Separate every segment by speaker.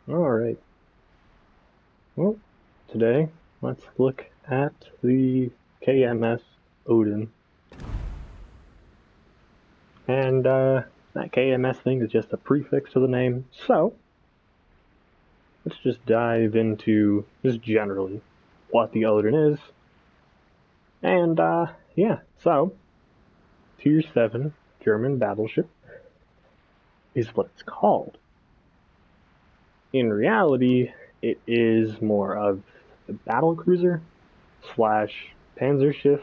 Speaker 1: Alright, well, today let's look at the KMS Odin. And that KMS thing is just a prefix to the name, so let's just dive into just generally what the Odin is. And yeah, so Tier 7 German battleship is what it's called. In reality, it is more of a battle cruiser slash Panzerschiff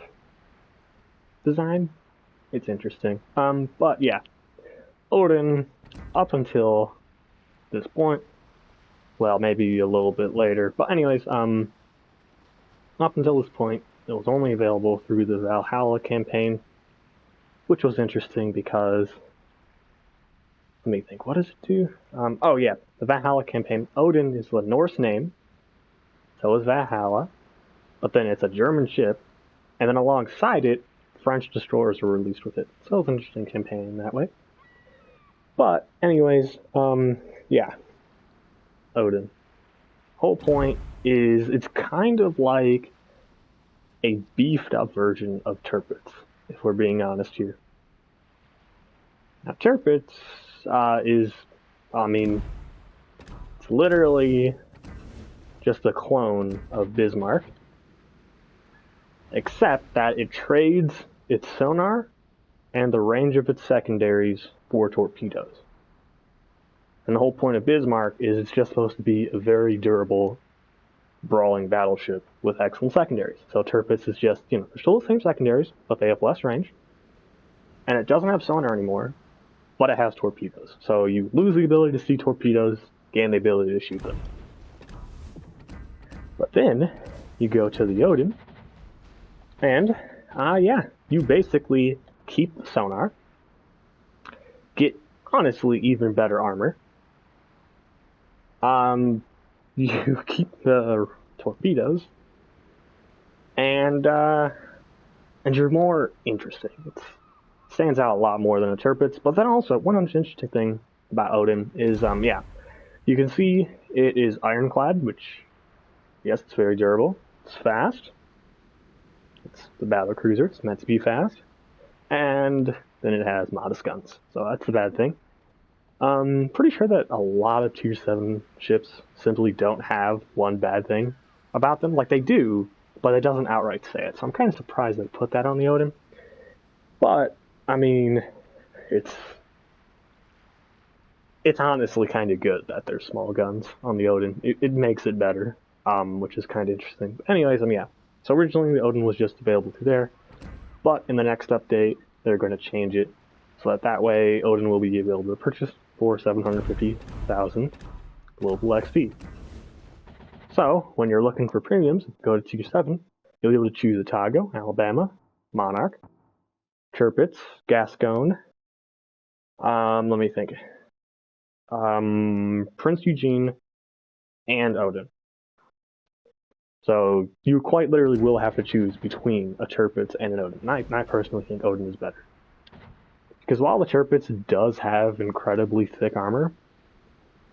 Speaker 1: design. It's interesting. But yeah, Odin, up until this point, well, maybe a little bit later, but anyways, up until this point, it was only available through the Valhalla campaign, which was interesting because, let me think, what does it do? Oh yeah, the Valhalla campaign. Odin is the Norse name, so is Valhalla, but then it's a German ship, and then alongside it, French destroyers were released with it. So it was an interesting campaign in that way. But anyways, yeah, Odin. Whole point is it's kind of like a beefed up version of Tirpitz, if we're being honest here. Now Tirpitz is, I mean, it's literally just a clone of Bismarck, except that it trades its sonar and the range of its secondaries for torpedoes. And the whole point of Bismarck is it's just supposed to be a very durable, brawling battleship with excellent secondaries. So Tirpitz is just, they're still the same secondaries, but they have less range. And it doesn't have sonar anymore, but it has torpedoes. So you lose the ability to see torpedoes, gain the ability to shoot them. But then you go to the Odin, and yeah, you basically keep the sonar, get honestly even better armor. You keep the torpedoes, and you're more interesting. It stands out a lot more than a Tirpitz. But then also, one interesting thing about Odin is, yeah, you can see it is ironclad, which, yes, it's very durable. It's fast. It's the battle cruiser. It's meant to be fast. And then it has modest guns. So that's the bad thing. Pretty sure that a lot of Tier 7 ships simply don't have one bad thing about them. Like, they do, but it doesn't outright say it. So I'm kind of surprised they put that on the Odin. But, I mean, it's honestly kind of good that there's small guns on the Odin. It makes it better, which is kind of interesting. But anyways, yeah. So originally the Odin was just available through there, but in the next update, they're going to change it so that way Odin will be able to purchase for 750,000 global XP. So when you're looking for premiums, go to Tier 7. You'll be able to choose Otago, Alabama, Monarch, Tirpitz, Gascon. Let me think. Prince Eugene, and Odin. So you quite literally will have to choose between a Tirpitz and an Odin. And I personally think Odin is better. Because while the Tirpitz does have incredibly thick armor,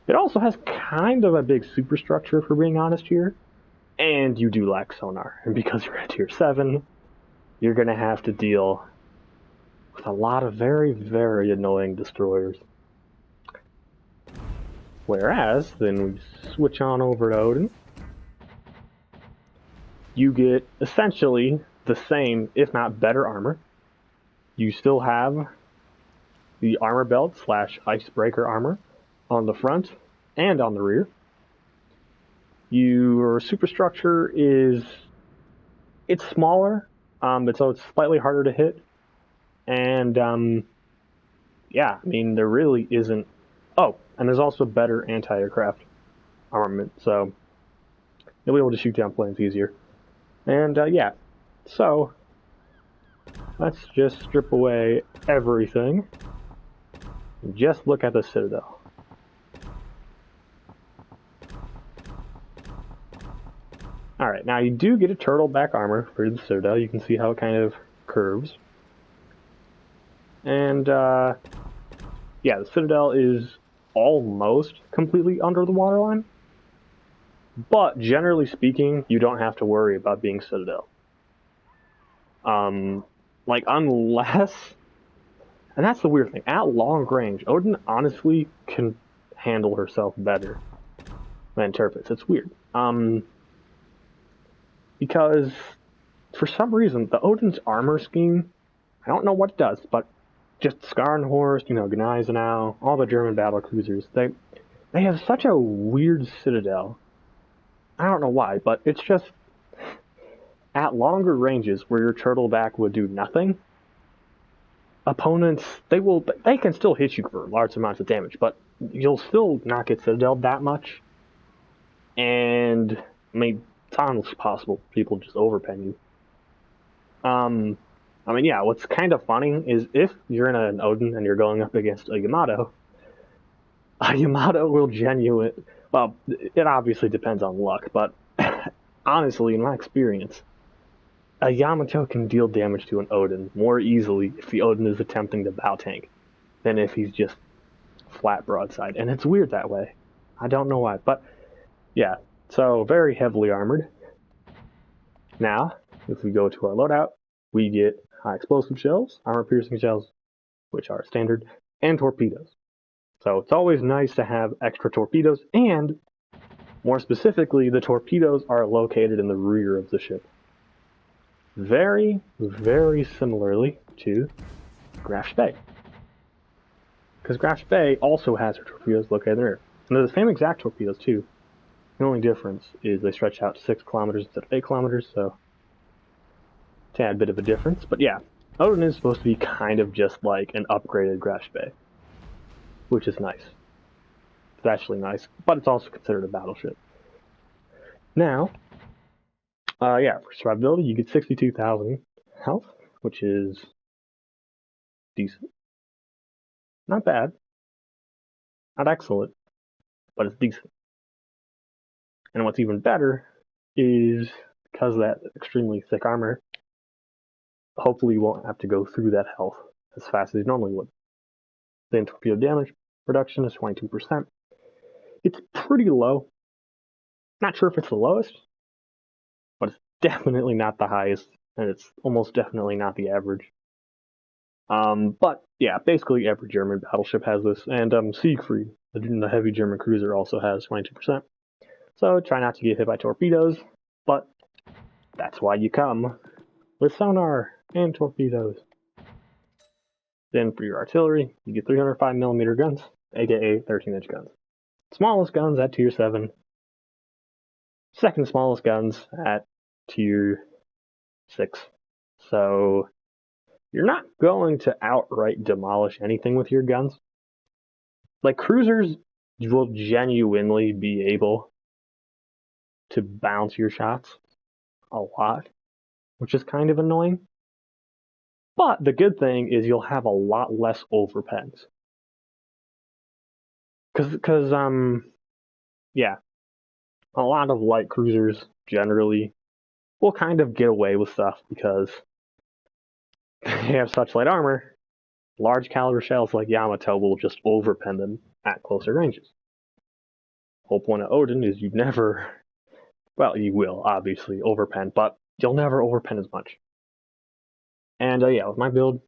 Speaker 1: it also has kind of a big superstructure, for being honest here. And you do lack sonar. And because you're at Tier 7, you're going to have to deal with a lot of very, very annoying destroyers. Whereas, then we switch on over to Odin. You get essentially the same, if not better, armor. You still have the armor belt slash icebreaker armor on the front and on the rear. Your superstructure is, it's smaller, so it's slightly harder to hit. And yeah, I mean, there really isn't. Oh, and there's also better anti-aircraft armament, so you'll be able to shoot down planes easier. And yeah, so let's just strip away everything and just look at the Citadel. Alright, now you do get a turtleback armor for the Citadel. You can see how it kind of curves. And yeah, the Citadel is almost completely under the waterline. But generally speaking, you don't have to worry about being Citadel. Like, unless... And that's the weird thing. At long range, Odin honestly can handle herself better than Turpitz. It's weird. Because, for some reason, the Odin's armor scheme, I don't know what it does, but just Skarnhorst, Gneisenau, all the German battle cruisers, they have such a weird Citadel. I don't know why, but it's just, at longer ranges where your turtleback would do nothing, opponents, they can still hit you for large amounts of damage, but you'll still not get Citadel that much. And, I mean, it's almost possible people just overpen you. Yeah, what's kind of funny is if you're in an Odin and you're going up against a Yamato will well, it obviously depends on luck, but honestly, in my experience, a Yamato can deal damage to an Odin more easily if the Odin is attempting to bow tank than if he's just flat broadside. And it's weird that way. I don't know why, but yeah, so very heavily armored. Now, if we go to our loadout, we get high explosive shells, armor piercing shells, which are standard, and torpedoes. So it's always nice to have extra torpedoes, and more specifically, the torpedoes are located in the rear of the ship. Very, very similarly to Graf Spee. Because Graf Spee also has her torpedoes located in the rear. And they're the same exact torpedoes, too. The only difference is they stretch out 6 kilometers instead of 8 kilometers, so a tad bit of a difference. But yeah, Odin is supposed to be kind of just like an upgraded Graf Spee, which is nice. It's actually nice, but it's also considered a battleship. Now, yeah, for survivability, you get 62,000 health, which is decent. Not bad. Not excellent, but it's decent. And what's even better is, because of that extremely thick armor, hopefully you won't have to go through that health as fast as you normally would. Then torpedo damage reduction is 22%. It's pretty low. Not sure if it's the lowest, but it's definitely not the highest, and it's almost definitely not the average. But yeah, basically every German battleship has this, and Siegfried, the heavy German cruiser, also has 22%. So try not to get hit by torpedoes, but that's why you come with sonar and torpedoes. Then for your artillery, you get 305mm guns, aka 13-inch guns. Smallest guns at tier 7. Second smallest guns at tier 6. So you're not going to outright demolish anything with your guns. Like, cruisers will genuinely be able to bounce your shots a lot, which is kind of annoying. But the good thing is you'll have a lot less overpens. Because, yeah, a lot of light cruisers generally will kind of get away with stuff because they have such light armor. Large caliber shells like Yamato will just overpen them at closer ranges. Whole point of Odin is you'd never, well, you will obviously overpen, but you'll never overpen as much. And yeah, with my build,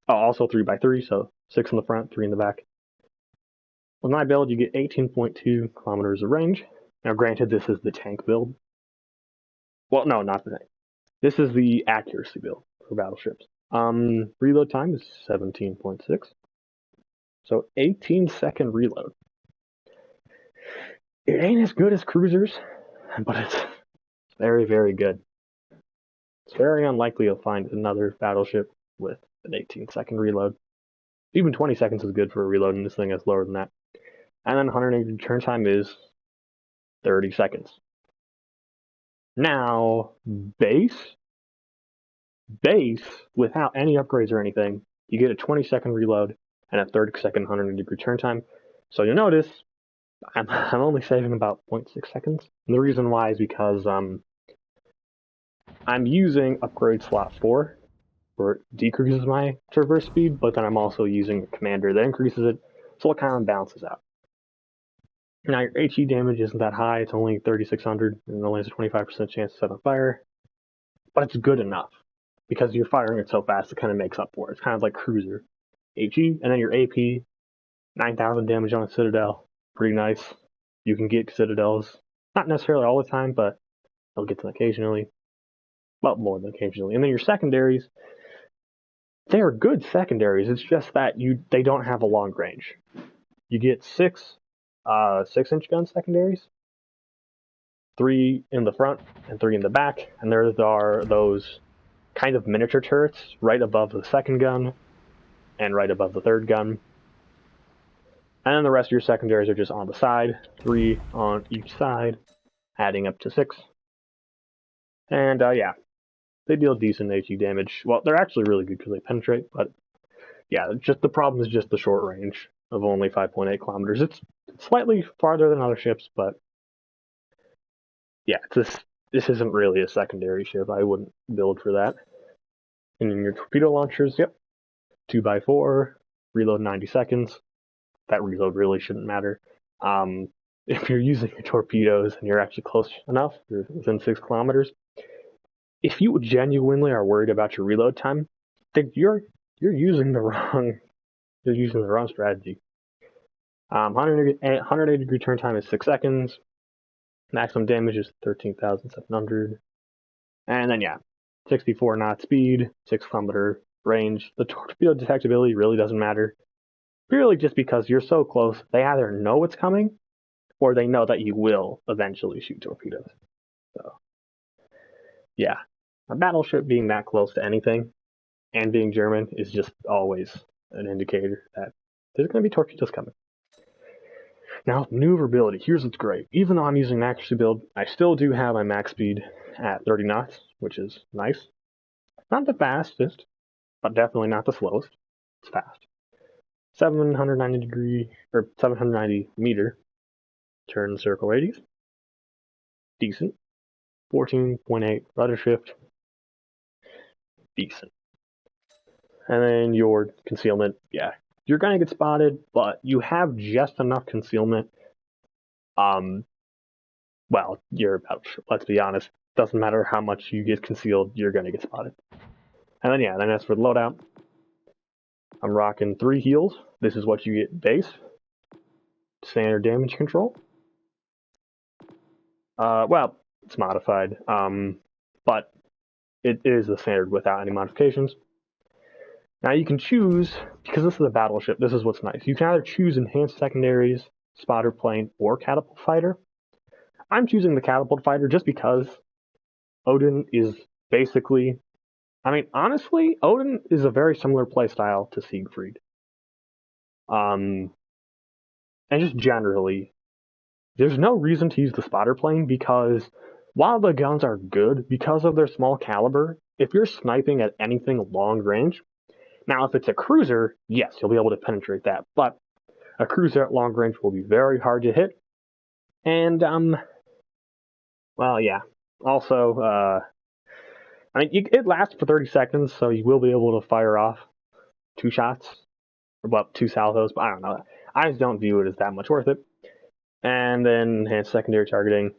Speaker 1: also 3x3, so 6 in the front, 3 in the back. With my build, you get 18.2 kilometers of range. Now, granted, this is the tank build. Well, no, not the tank. This is the accuracy build for battleships. Reload time is 17.6. So 18-second reload. It ain't as good as cruisers, but it's very, very good. It's very unlikely you'll find another battleship with an 18-second reload. Even 20 seconds is good for a reload, and this thing is lower than that. And then 180 turn time is 30 seconds. Now, base, without any upgrades or anything, you get a 20-second reload and a 30-second 180 turn time. So you'll notice I'm only saving about 0.6 seconds. And the reason why is because I'm using upgrade slot 4, where it decreases my traverse speed, but then I'm also using a commander that increases it, so it kind of balances out. Now your HE damage isn't that high, it's only 3600 and it only has a 25% chance to set on fire. But it's good enough, because you're firing it so fast it kind of makes up for it. It's kind of like Cruiser. HE, and then your AP, 9000 damage on a Citadel. Pretty nice. You can get Citadels, not necessarily all the time, but they'll get them occasionally. Well, more than occasionally. And then your secondaries, they're good secondaries. It's just that they don't have a long range. You get 6-inch gun secondaries, 3 in the front and 3 in the back, and there are those kind of miniature turrets right above the second gun and right above the third gun. And then the rest of your secondaries are just on the side, 3 on each side, adding up to 6. And yeah, they deal decent HE damage. Well, they're actually really good because they penetrate, but yeah, just the problem is just the short range of only 5.8 kilometers. It's slightly farther than other ships, but yeah, this isn't really a secondary ship. I wouldn't build for that. And in your torpedo launchers, yep, 2x4, reload 90 seconds. That reload really shouldn't matter. If you're using your torpedoes and you're actually close enough, you're within 6 kilometers, if you genuinely are worried about your reload time, then you're using the wrong strategy. 180 degree turn time is 6 seconds. Maximum damage is 13,700. And then yeah, 64 knot speed, 6 kilometer range. The torpedo detectability really doesn't matter, purely just because you're so close. They either know it's coming, or they know that you will eventually shoot torpedoes. So yeah, a battleship being that close to anything and being German is just always an indicator that there's going to be torpedoes coming. Now, maneuverability, here's what's great. Even though I'm using an accuracy build, I still do have my max speed at 30 knots, which is nice. Not the fastest, but definitely not the slowest. It's fast. 790 meter turn circle radius. Decent. 14.8 rudder shift. Decent. And then your concealment, yeah, you're gonna get spotted, but you have just enough concealment. Well, let's be honest, doesn't matter how much you get concealed, you're gonna get spotted. And then yeah, then as for the loadout, I'm rocking 3 heals. This is what you get base. Standard damage control. Well, it's modified, but it is the standard without any modifications. Now you can choose, because this is a battleship, this is what's nice. You can either choose enhanced secondaries, spotter plane, or catapult fighter. I'm choosing the catapult fighter just because Odin is basically, I mean, honestly, Odin is a very similar playstyle to Siegfried. And just generally, there's no reason to use the spotter plane because while the guns are good, because of their small caliber, if you're sniping at anything long range, now if it's a cruiser, yes, you'll be able to penetrate that, but a cruiser at long range will be very hard to hit. And, well, yeah. Also, I mean, it lasts for 30 seconds, so you will be able to fire off 2 shots, or well, 2 salvos, but I don't know. I just don't view it as that much worth it. And then enhanced secondary targeting.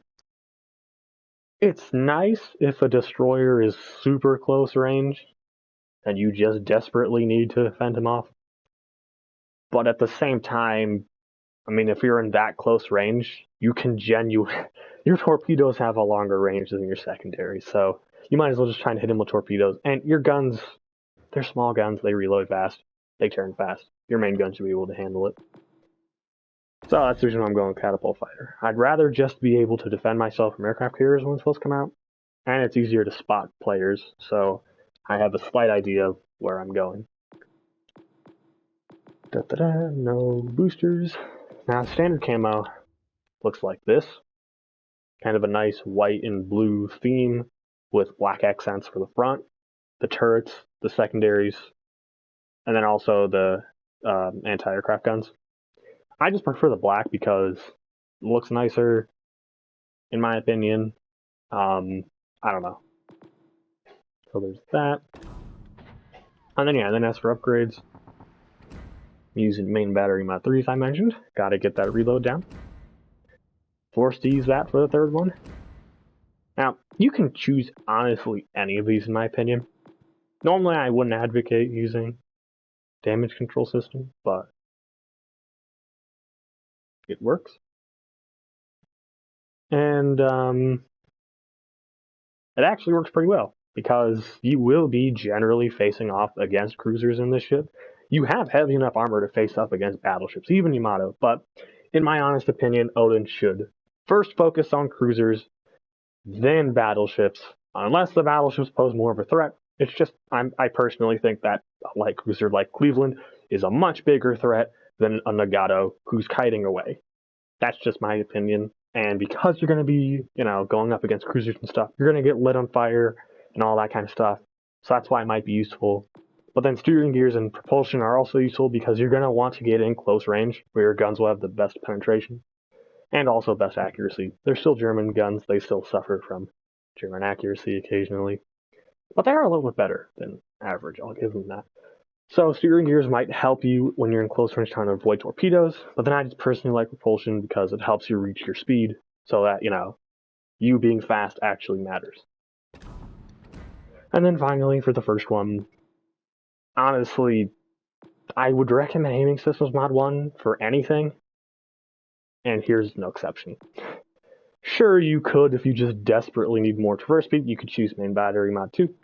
Speaker 1: It's nice if a destroyer is super close range and you just desperately need to fend him off. But at the same time, I mean, if you're in that close range, you can your torpedoes have a longer range than your secondary, so you might as well just try and hit him with torpedoes. And your guns, they're small guns, they reload fast, they turn fast. Your main gun should be able to handle it. So that's the reason I'm going catapult fighter. I'd rather just be able to defend myself from aircraft carriers when it's supposed to come out, and it's easier to spot players, so I have a slight idea of where I'm going. No boosters. Now, standard camo looks like this. Kind of a nice white and blue theme with black accents for the front, the turrets, the secondaries, and then also the anti-aircraft guns. I just prefer the black because it looks nicer, in my opinion. I don't know. So there's that. And then yeah, then as for upgrades, I'm using main battery mod 3 as I mentioned. Gotta get that reload down. forced to use that for the third one. Now, you can choose, honestly, any of these in my opinion. Normally, I wouldn't advocate using damage control system, but it works. And it actually works pretty well, because you will be generally facing off against cruisers in this ship. You have heavy enough armor to face up against battleships, even Yamato, but in my honest opinion, Odin should first focus on cruisers, then battleships, unless the battleships pose more of a threat. It's just, I personally think that a light cruiser like Cleveland is a much bigger threat than a Nagato who's kiting away. That's just my opinion. And because you're going to be, going up against cruisers and stuff, you're going to get lit on fire and all that kind of stuff. So that's why it might be useful. But then steering gears and propulsion are also useful because you're going to want to get in close range where your guns will have the best penetration and also best accuracy. They're still German guns. They still suffer from German accuracy occasionally. But they are a little bit better than average, I'll give them that. So steering gears might help you when you're in close range trying to avoid torpedoes, but then I just personally like propulsion because it helps you reach your speed so that, you being fast actually matters. And then finally, for the first one, honestly, I would recommend Aiming Systems Mod 1 for anything, and here's no exception. Sure, you could, if you just desperately need more traverse speed, you could choose Main Battery Mod 2.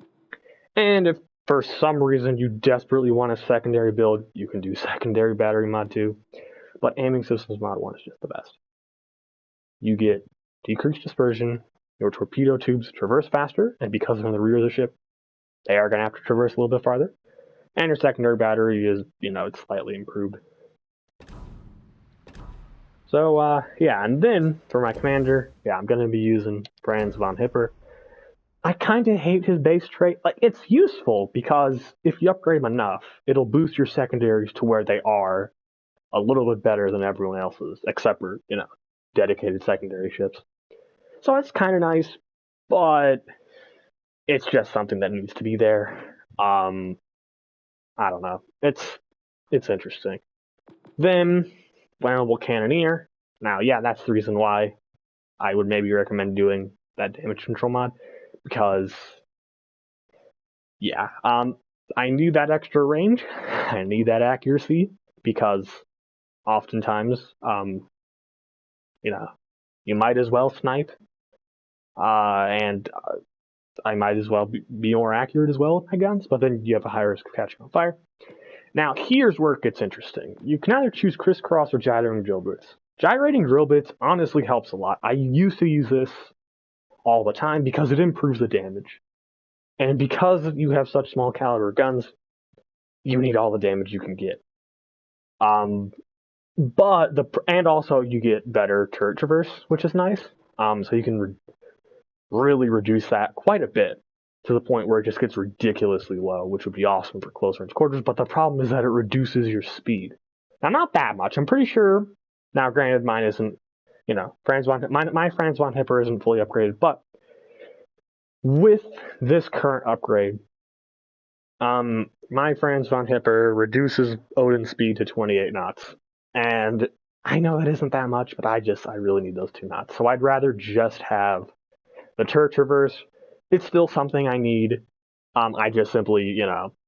Speaker 1: And if for some reason you desperately want a secondary build, you can do Secondary Battery Mod 2. But Aiming Systems Mod 1 is just the best. You get decreased dispersion, your torpedo tubes traverse faster, and because they're in the rear of the ship, they are going to have to traverse a little bit farther. And your secondary battery is, it's slightly improved. So, yeah, and then for my commander, I'm going to be using Franz von Hipper. I kind of hate his base trait. Like, it's useful because if you upgrade him enough, it'll boost your secondaries to where they are a little bit better than everyone else's, except for, dedicated secondary ships. So it's kind of nice, but it's just something that needs to be there. I don't know. It's interesting. Then, Flammable Cannoneer. Now, that's the reason why I would maybe recommend doing that damage control mod. Because, I need that extra range. I need that accuracy. Because oftentimes, you might as well snipe. And I might as well be more accurate as well with my guns. But then you have a high risk of catching on fire. Now, here's where it gets interesting. You can either choose crisscross or gyrating drill bits. Gyrating drill bits honestly helps a lot. I used to use this all the time because it improves the damage. And because you have such small caliber guns, you need all the damage you can get. And also you get better turret traverse, which is nice. So you can really reduce that quite a bit to the point where it just gets ridiculously low, which would be awesome for close range quarters. But the problem is that it reduces your speed. Now, not that much. I'm pretty sure. Now, granted, mine isn't. My Franz von Hipper isn't fully upgraded, but with this current upgrade, my Franz von Hipper reduces Odin's speed to 28 knots. And I know it isn't that much, but I really need those 2 knots. So I'd rather just have the turret traverse. It's still something I need. I just simply,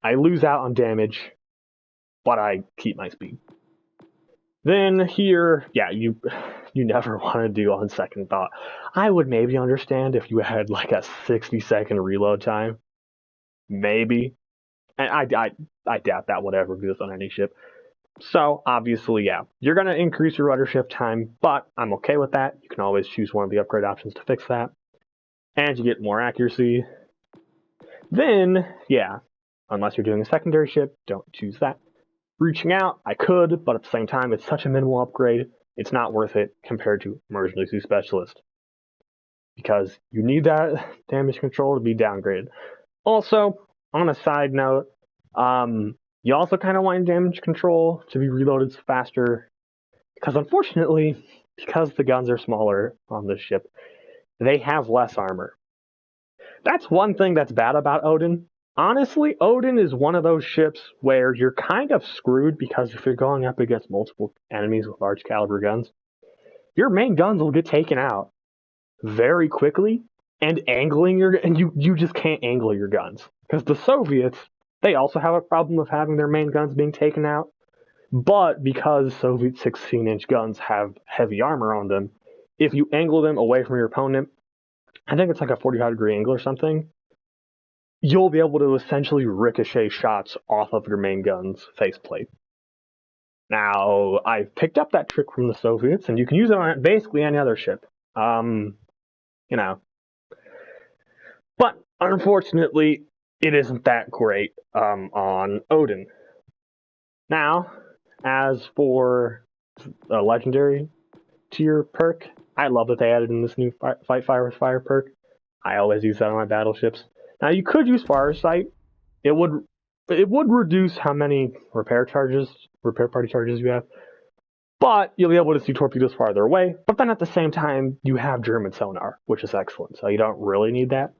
Speaker 1: I lose out on damage, but I keep my speed. Then here, you never want to do on second thought. I would maybe understand if you had like a 60-second reload time. Maybe. And I doubt that would ever exist on any ship. So, obviously, you're going to increase your rudder shift time, but I'm okay with that. You can always choose one of the upgrade options to fix that. And you get more accuracy. Then, unless you're doing a secondary ship, don't choose that. Reaching out, I could, but at the same time, it's such a minimal upgrade, it's not worth it compared to Emergency Specialist. Because you need that damage control to be downgraded. Also, on a side note, you also kind of want damage control to be reloaded faster. Because unfortunately, because the guns are smaller on this ship, they have less armor. That's one thing that's bad about Odin. Honestly, Odin is one of those ships where you're kind of screwed because if you're going up against multiple enemies with large caliber guns, your main guns will get taken out very quickly, and you just can't angle your guns. Because the Soviets, they also have a problem of having their main guns being taken out, but because Soviet 16-inch guns have heavy armor on them, if you angle them away from your opponent, I think it's like a 45-degree angle or something, you'll be able to essentially ricochet shots off of your main gun's faceplate. Now, I've picked up that trick from the Soviets, and you can use it on basically any other ship. You know. But, unfortunately, it isn't that great on Odin. Now, as for a legendary tier perk, I love that they added in this new Fight Fire with Fire perk. I always use that on my battleships. Now, you could use Fire Sight. It would reduce how many repair party charges you have, but you'll be able to see torpedoes farther away. But then at the same time, you have German sonar, which is excellent, so you don't really need that.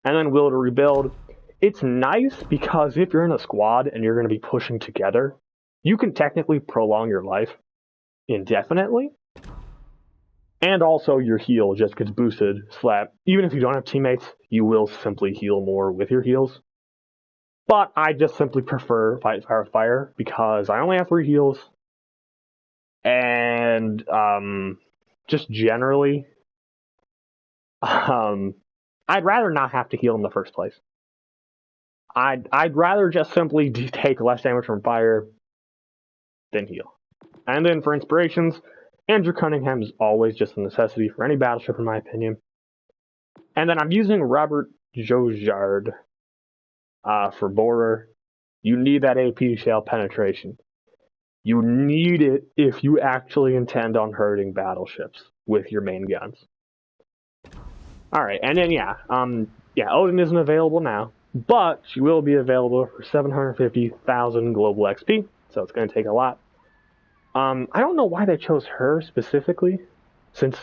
Speaker 1: And then Will to Rebuild. It's nice because if you're in a squad and you're going to be pushing together, you can technically prolong your life indefinitely. And also your heal just gets boosted. Even if you don't have teammates, you will simply heal more with your heals. But I just simply prefer Fight Fire with Fire because I only have 3 heals. And just generally, I'd rather not have to heal in the first place. I'd rather just simply take less damage from fire than heal. And then for inspirations, Andrew Cunningham is always just a necessity for any battleship, in my opinion. And then I'm using Robert Jojard for Borer. You need that AP shell penetration. You need it if you actually intend on hurting battleships with your main guns. Alright, and then Odin isn't available now, but she will be available for 750,000 global XP, so it's going to take a lot. I don't know why they chose her specifically, since,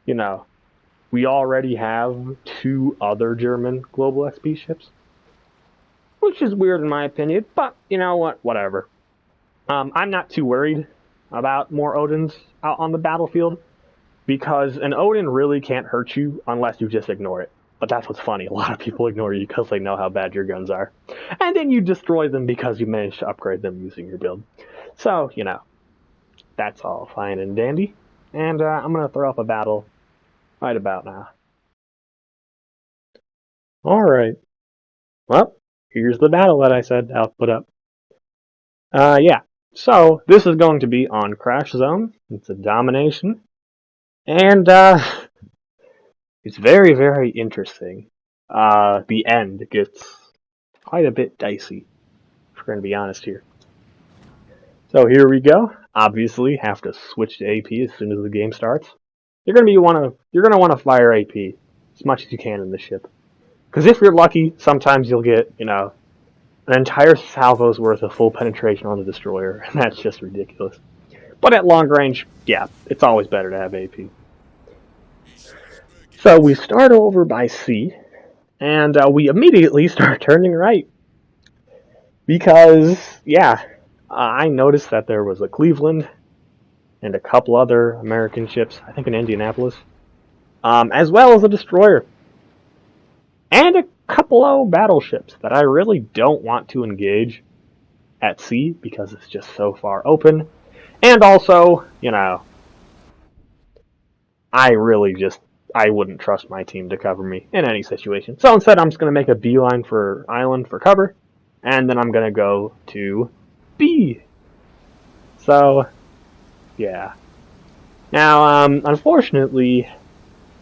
Speaker 1: we already have 2 other German global XP ships. Which is weird in my opinion, but you know what, whatever. I'm not too worried about more Odins out on the battlefield, because an Odin really can't hurt you unless you just ignore it. But that's what's funny, a lot of people ignore you because they know how bad your guns are. And then you destroy them because you managed to upgrade them using your build. So, that's all fine and dandy. And I'm going to throw up a battle right about now. Alright. Well, here's the battle that I said I'll put up. So, this is going to be on Crash Zone. It's a domination. And, it's very, very interesting. The end gets quite a bit dicey, if we're going to be honest here. So here we go. Obviously, have to switch to AP as soon as the game starts. You're going to want to fire AP as much as you can in the ship. Because if you're lucky, sometimes you'll get, an entire salvo's worth of full penetration on the destroyer, and that's just ridiculous. But at long range, yeah, it's always better to have AP. So we start over by C, and we immediately start turning right. Because, I noticed that there was a Cleveland and a couple other American ships, I think in Indianapolis, as well as a destroyer. And a couple of battleships that I really don't want to engage at sea because it's just so far open. And also, I wouldn't trust my team to cover me in any situation. So instead, I'm just going to make a beeline for island for cover, and then I'm going to go to B. So, yeah. Now, unfortunately,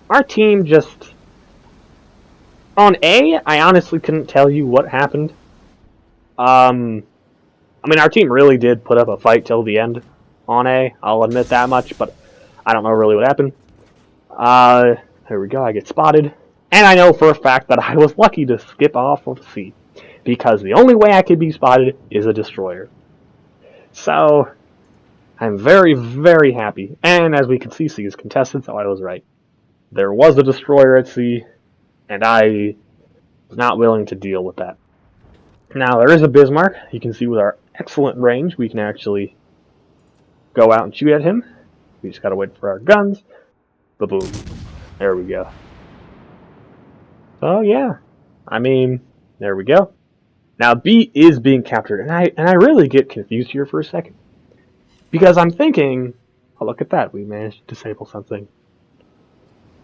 Speaker 1: our team just... On A, I honestly couldn't tell you what happened. Our team really did put up a fight till the end on A. I'll admit that much, but I don't know really what happened. There we go, I get spotted. And I know for a fact that I was lucky to skip off of C, because the only way I could be spotted is a destroyer. So, I'm very, very happy. And as we can see, C is contested, so I was right. There was a destroyer at C, and I was not willing to deal with that. Now, there is a Bismarck. You can see with our excellent range, we can actually go out and shoot at him. We just gotta wait for our guns. Ba-boom. There we go. So yeah, I mean, there we go. Now B is being captured, and I really get confused here for a second. Because I'm thinking, oh look at that, we managed to disable something.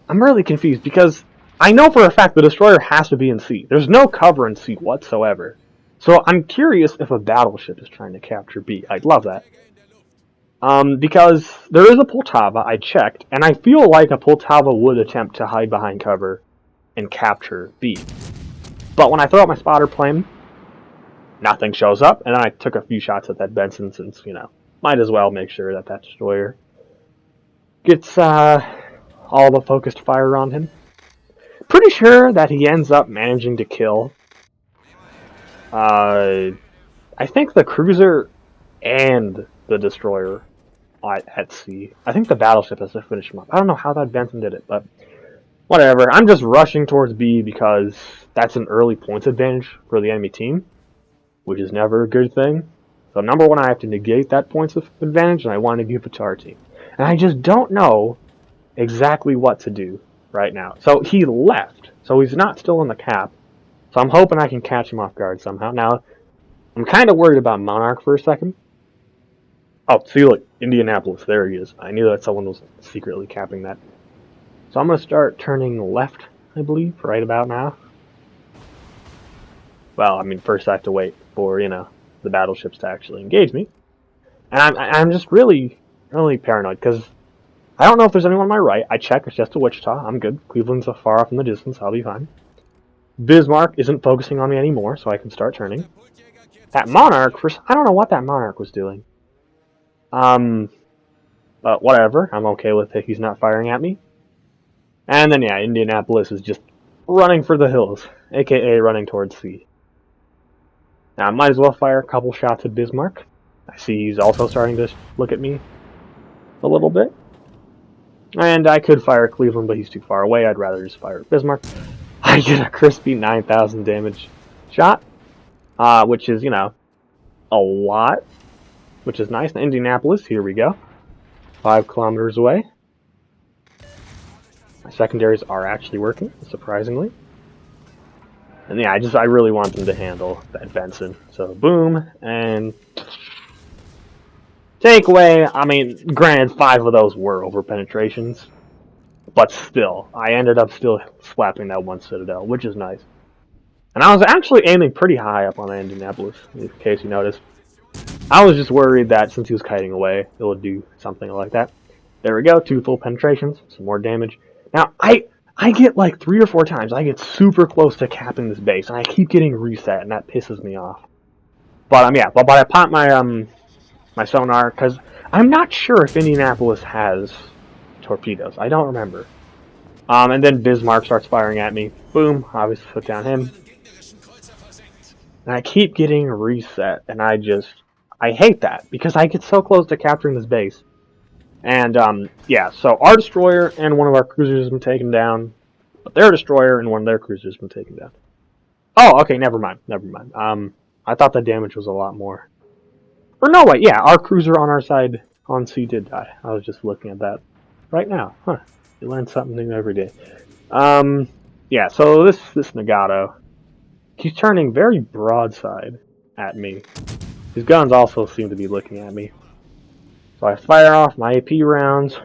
Speaker 1: I'm really confused because I know for a fact the destroyer has to be in C. There's no cover in C whatsoever. So I'm curious if a battleship is trying to capture B. I'd love that. Because there is a Poltava, I checked, and I feel like a Poltava would attempt to hide behind cover and capture B. But when I throw out my spotter plane, nothing shows up, and then I took a few shots at that Benson since, you know, might as well make sure that that destroyer gets all the focused fire on him. Pretty sure that he ends up managing to kill I think the cruiser and the destroyer at sea. I think the battleship has to finish him up. I don't know how that Benson did it, but whatever. I'm just rushing towards B because that's an early points advantage for the enemy team, which is never a good thing. So number one, I have to negate that points advantage, and I want to give it to our team. And I just don't know exactly what to do right now. So he left, so he's not still in the cap. So I'm hoping I can catch him off guard somehow. Now, I'm kind of worried about Monarch for a second. Oh, see, look, Indianapolis, there he is. I knew that someone was secretly capping that. So I'm going to start turning left, I believe, right about now. Well, I mean, first I have to wait for, you know, the battleships to actually engage me. And I'm just really paranoid, because I don't know if there's anyone on my right. I check, it's just a Wichita. I'm good. Cleveland's far off in the distance. I'll be fine. Bismarck isn't focusing on me anymore, so I can start turning. That Monarch, I don't know what that Monarch was doing. But whatever. I'm okay with it. He's not firing at me. And then, yeah, Indianapolis is just running for the hills, aka running towards sea. Now, I might as well fire a couple shots at Bismarck. I see he's also starting to look at me a little bit. And I could fire Cleveland, but he's too far away. I'd rather just fire Bismarck. I get a crispy 9,000 damage shot, which is, you know, a lot, which is nice. Indianapolis, here we go. 5 kilometers away. My secondaries are actually working, surprisingly. And yeah, I really want them to handle that Benson. So boom, and take away, I mean, granted 5 of those were over penetrations, but still, I ended up still slapping that one Citadel, which is nice. And I was actually aiming pretty high up on Indianapolis, in case you noticed. I was just worried that since he was kiting away, it would do something like that. There we go, 2 full penetrations, some more damage. Now, I get like 3 or 4 times, I get super close to capping this base, and I keep getting reset, and that pisses me off. But yeah, but I popped my my sonar, because I'm not sure if Indianapolis has torpedoes. I don't remember. And then Bismarck starts firing at me. Boom, obviously put down him. And I keep getting reset, and I hate that, because I get so close to capturing this base. And, yeah, so our destroyer and one of our cruisers has been taken down, but their destroyer and one of their cruisers has been taken down. Oh, okay, never mind. I thought the damage was a lot more. Or no, wait, yeah, our cruiser on our side on C did die. I was just looking at that right now. Huh, you learn something new every day. Yeah, so this Nagato, he's turning very broadside at me. His guns also seem to be looking at me. So I fire off my AP rounds,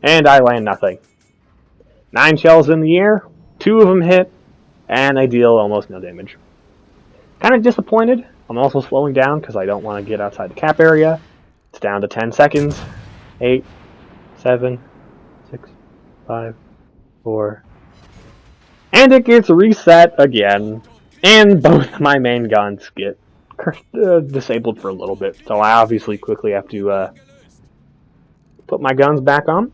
Speaker 1: and I land nothing. 9 shells in the air, 2 of them hit, and I deal almost no damage. Kind of disappointed. I'm also slowing down because I don't want to get outside the cap area. It's down to 10 seconds. 8, 7, 6, 5, 4. And it gets reset again. And both my main guns get disabled for a little bit. So I obviously quickly have to put my guns back on.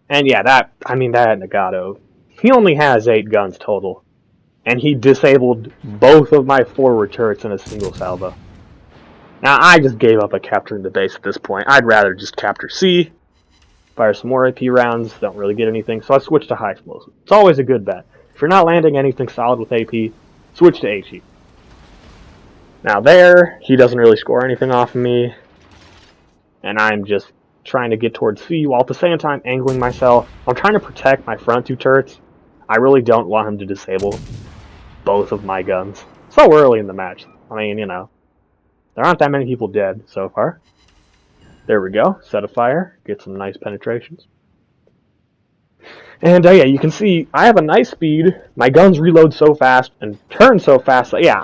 Speaker 1: And yeah, that Nagato, he only has 8 guns total. And he disabled both of my forward turrets in a single salvo. Now, I just gave up at capturing the base at this point. I'd rather just capture C, fire some more AP rounds, don't really get anything, so I switched to high explosive. It's always a good bet. If you're not landing anything solid with AP, switch to HE. Now there, he doesn't really score anything off of me, and I'm just trying to get towards C, while at the same time angling myself. I'm trying to protect my front 2 turrets. I really don't want him to disable both of my guns so early in the match. I mean, you know, there aren't that many people dead so far. There we go. Set a fire. Get some nice penetrations. And yeah, you can see I have a nice speed. My guns reload so fast and turn so fast. Yeah,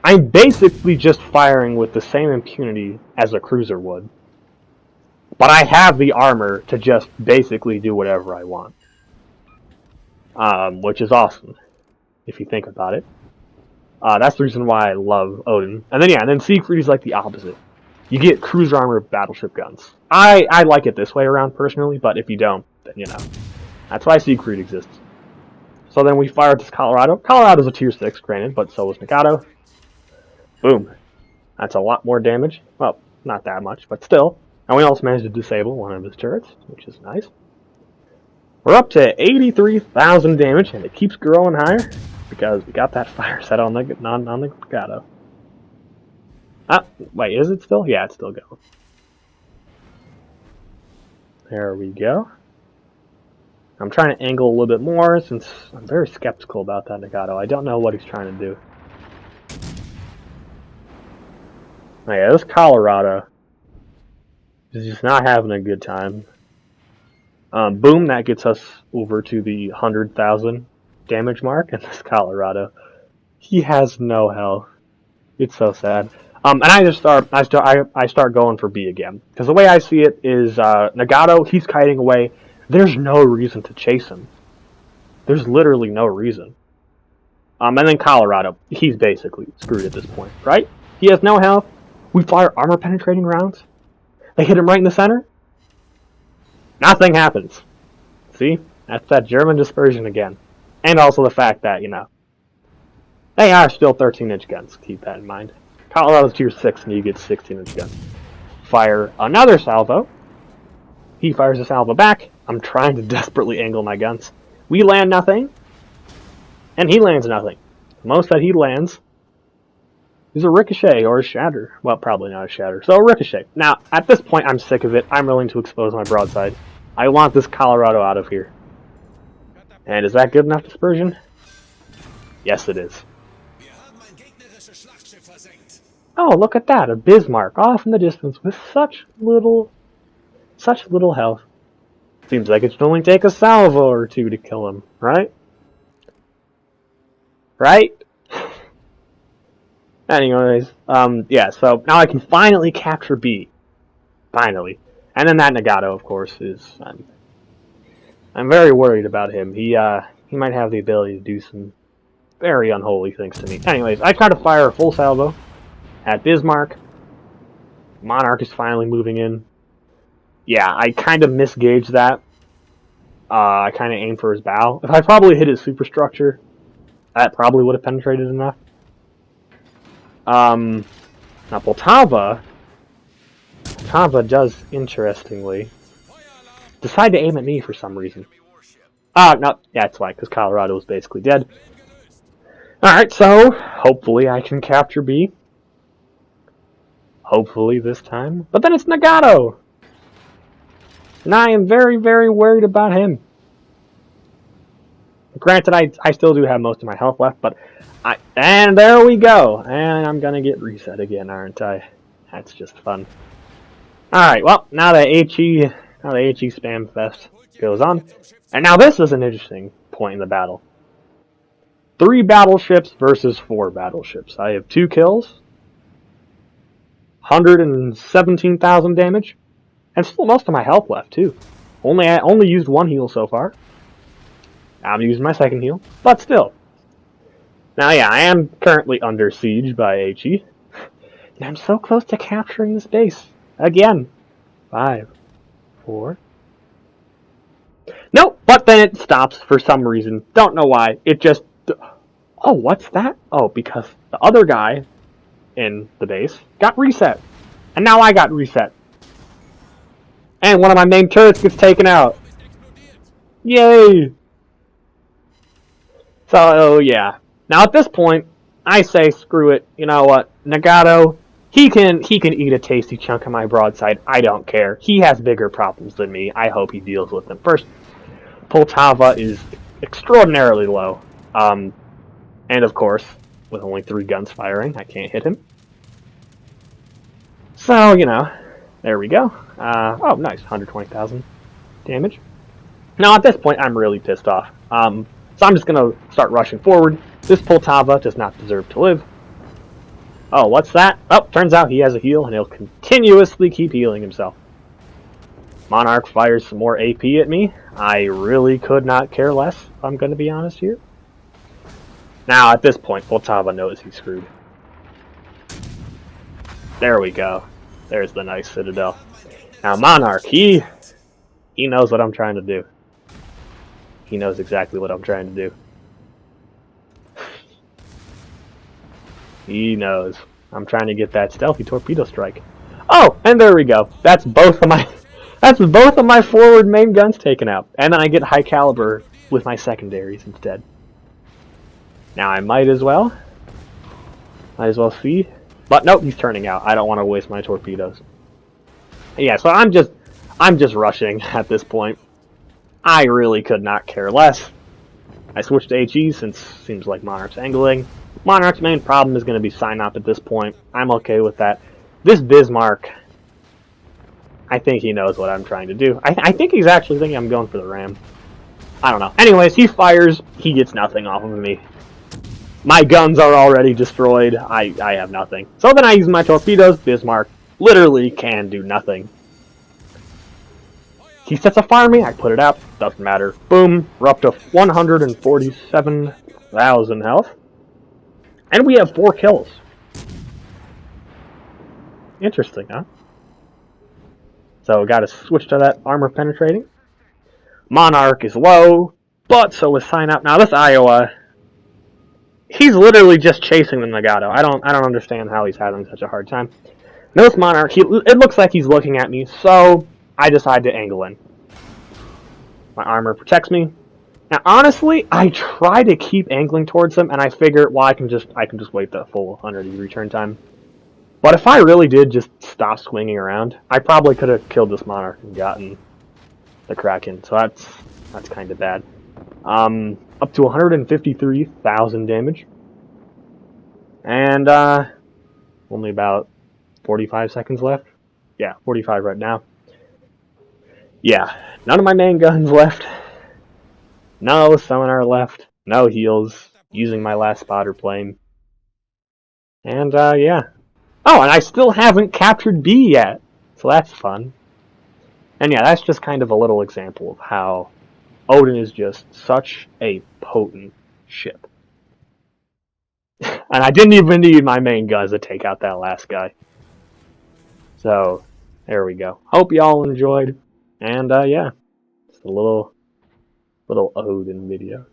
Speaker 1: I'm basically just firing with the same impunity as a cruiser would. But I have the armor to just basically do whatever I want. Which is awesome, if you think about it. That's the reason why I love Odin. And then, yeah, and then Siegfried is like the opposite. You get cruiser armor battleship guns. I like it this way around, personally, but if you don't, then, you know. That's why Siegfried exists. So then we fire at this Colorado. Colorado's a tier 6, granted, but so was Mikado. Boom. That's a lot more damage. Well, not that much, but still. And we also managed to disable one of his turrets, which is nice. We're up to 83,000 damage, and it keeps growing higher because we got that fire set on the Mikado. Ah, wait, is it still? Yeah, it's still going. There we go. I'm trying to angle a little bit more since I'm very skeptical about that Mikado. I don't know what he's trying to do. Oh, yeah, this Colorado is just not having a good time. Boom, that gets us over to the 100,000 damage mark, and this Colorado, he has no health. It's so sad. And I start going for B again, because the way I see it is Nagato, he's kiting away. There's no reason to chase him. There's literally no reason. And then Colorado, he's basically screwed at this point, right? He has no health. We fire armor penetrating rounds. They hit him right in the center. Nothing happens. See? That's that German dispersion again. And also the fact that, you know, they are still 13-inch guns. Keep that in mind. Colorado's tier 6 and you get 16-inch guns. Fire another salvo. He fires a salvo back. I'm trying to desperately angle my guns. We land nothing. And he lands nothing. The most that he lands is a ricochet or a shatter. Well, probably not a shatter. So a ricochet. Now, at this point, I'm sick of it. I'm willing to expose my broadside. I want this Colorado out of here. And is that good enough dispersion? Yes, it is. Oh, look at that. A Bismarck off in the distance with such little health. Seems like it should only take a salvo or two to kill him, right? Right? Anyways, yeah, so now I can finally capture B. Finally. And then that Nagato, of course, is... I'm very worried about him. He might have the ability to do some very unholy things to me. Anyways, I try to fire a full salvo at Bismarck. Monarch is finally moving in. Yeah, I kind of misgauged that. I kind of aimed for his bow. If I probably hit his superstructure, that probably would have penetrated enough. Now Poltava does, interestingly, decide to aim at me for some reason. No, yeah, that's why, because Colorado is basically dead. Alright, so, hopefully I can capture B. Hopefully this time. But then it's Nagato! And I am very, very worried about him. Granted, I still do have most of my health left, but... And there we go! And I'm gonna get reset again, aren't I? That's just fun. Alright, well, now the HE spam fest goes on. And now this is an interesting point in the battle. 3 battleships versus 4 battleships. I have 2 kills. 117,000 damage. And still most of my health left, too. I only used 1 heal so far. I'm using my 2nd heal, but still. Now, yeah, I am currently under siege by HE. And I'm so close to capturing this base. Again. 5, 4. Nope, but then it stops for some reason. Don't know why. It just... Oh, what's that? Oh, because the other guy in the base got reset. And now I got reset. And one of my main turrets gets taken out. Yay! So, yeah. Now at this point, I say screw it. You know what? Nagato, He can eat a tasty chunk of my broadside. I don't care. He has bigger problems than me. I hope he deals with them. First, Poltava is extraordinarily low. And of course, with only 3 guns firing, I can't hit him. So, you know, there we go. Oh, nice. 120,000 damage. Now, at this point, I'm really pissed off. So I'm just going to start rushing forward. This Poltava does not deserve to live. Oh, what's that? Oh, turns out he has a heal, and he'll continuously keep healing himself. Monarch fires some more AP at me. I really could not care less, if I'm going to be honest here. Now, at this point, Poltava knows he's screwed. There we go. There's the nice Citadel. Now, Monarch, he knows what I'm trying to do. He knows exactly what I'm trying to do. He knows. I'm trying to get that stealthy torpedo strike. Oh, and there we go. That's both of my forward main guns taken out. And then I get high caliber with my secondaries instead. Now I might as well see. But nope, he's turning out. I don't want to waste my torpedoes. Yeah, so I'm just rushing at this point. I really could not care less. I switched to HE since it seems like Monarch's angling. Monarch's main problem is going to be sign-up at this point. I'm okay with that. This Bismarck, I think he knows what I'm trying to do. I think he's actually thinking I'm going for the ram. I don't know. Anyways, he fires. He gets nothing off of me. My guns are already destroyed. I have nothing. So then I use my torpedoes. Bismarck literally can do nothing. He sets a fire me. I put it out. Doesn't matter. Boom. We're up to 147,000 health. And we have 4 kills. Interesting, huh? So we gotta switch to that armor penetrating. Monarch is low, but so is Sign Up. Now this Iowa, he's literally just chasing the Nagato. I don't understand how he's having such a hard time. Now this Monarch, it looks like he's looking at me, so I decide to angle in. My armor protects me. Now, honestly, I try to keep angling towards him, and I figure, well, I can just wait the full 100 return time. But if I really did just stop swinging around, I probably could have killed this Monarch and gotten the Kraken. So that's kind of bad. Up to 153,000 damage, and only about 45 seconds left. Yeah, 45 right now. Yeah, none of my main guns left. No summoner left. No heals. Using my last spotter plane. And, yeah. Oh, and I still haven't captured B yet. So that's fun. And yeah, that's just kind of a little example of how Odin is just such a potent ship. And I didn't even need my main guns to take out that last guy. So, there we go. Hope y'all enjoyed. And, yeah. Just a little Odin video.